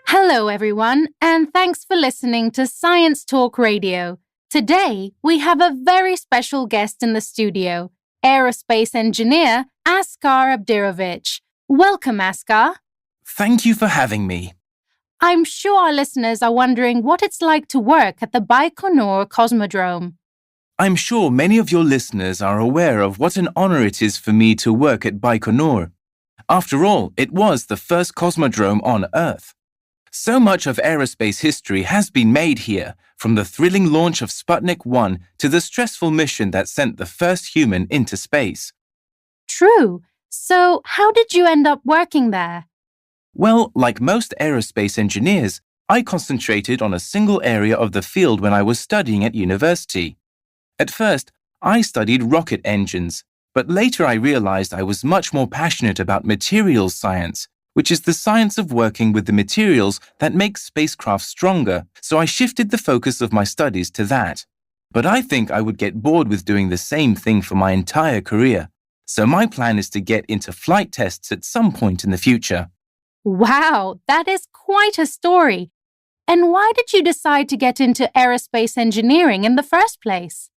Hello, everyone, and thanks for listening to Science Talk Radio. Today, we have a very special guest in the studio, aerospace engineer Askar Abdirovich. Welcome, Askar. Thank you for having me. I'm sure our listeners are wondering what it's like to work at the Baikonur Cosmodrome. I'm sure many of your listeners are aware of what an honor it is for me to work at Baikonur. After all, it was the first cosmodrome on Earth. So much of aerospace history has been made here, from the thrilling launch of Sputnik 1 to the stressful mission that sent the first human into space. True. So, how did you end up working there? Well, like most aerospace engineers, I concentrated on a single area of the field when I was studying at university. At first, I studied rocket engines, but later I realized I was much more passionate about materials science, which is the science of working with the materials that make spacecraft stronger, so I shifted the focus of my studies to that. But I think I would get bored with doing the same thing for my entire career, so my plan is to get into flight tests at some point in the future. Wow, that is quite a story. And why did you decide to get into aerospace engineering in the first place?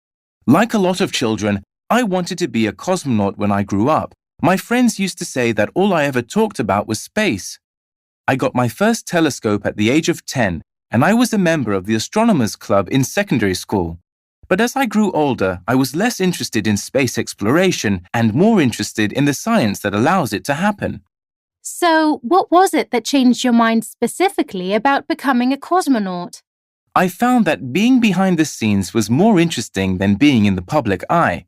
Like a lot of children, I wanted to be a cosmonaut when I grew up. My friends used to say that all I ever talked about was space. I got my first telescope at the age of 10, and I was a member of the astronomers club in secondary school. But as I grew older, I was less interested in space exploration and more interested in the science that allows it to happen. So, what was it that changed your mind specifically about becoming a cosmonaut? I found that being behind the scenes was more interesting than being in the public eye.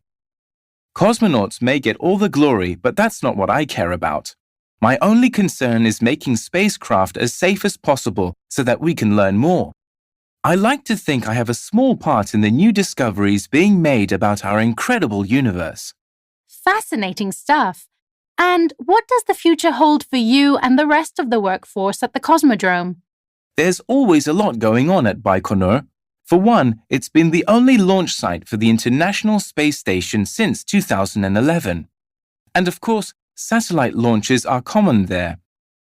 Cosmonauts may get all the glory, but that's not what I care about. My only concern is making spacecraft as safe as possible so that we can learn more. I like to think I have a small part in the new discoveries being made about our incredible universe. Fascinating stuff. And what does the future hold for you and the rest of the workforce at the Cosmodrome? There's always a lot going on at Baikonur. For one, it's been the only launch site for the International Space Station since 2011. And of course, satellite launches are common there.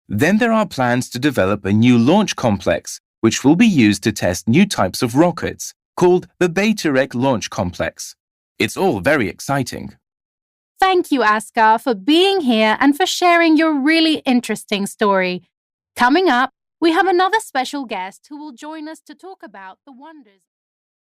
Then there are plans to develop a new launch complex, which will be used to test new types of rockets, called the Beta-Rek Launch Complex. It's all very exciting. Thank you, Askar, for being here and for sharing your really interesting story. Coming up, we have another special guest who will join us to talk about the wonders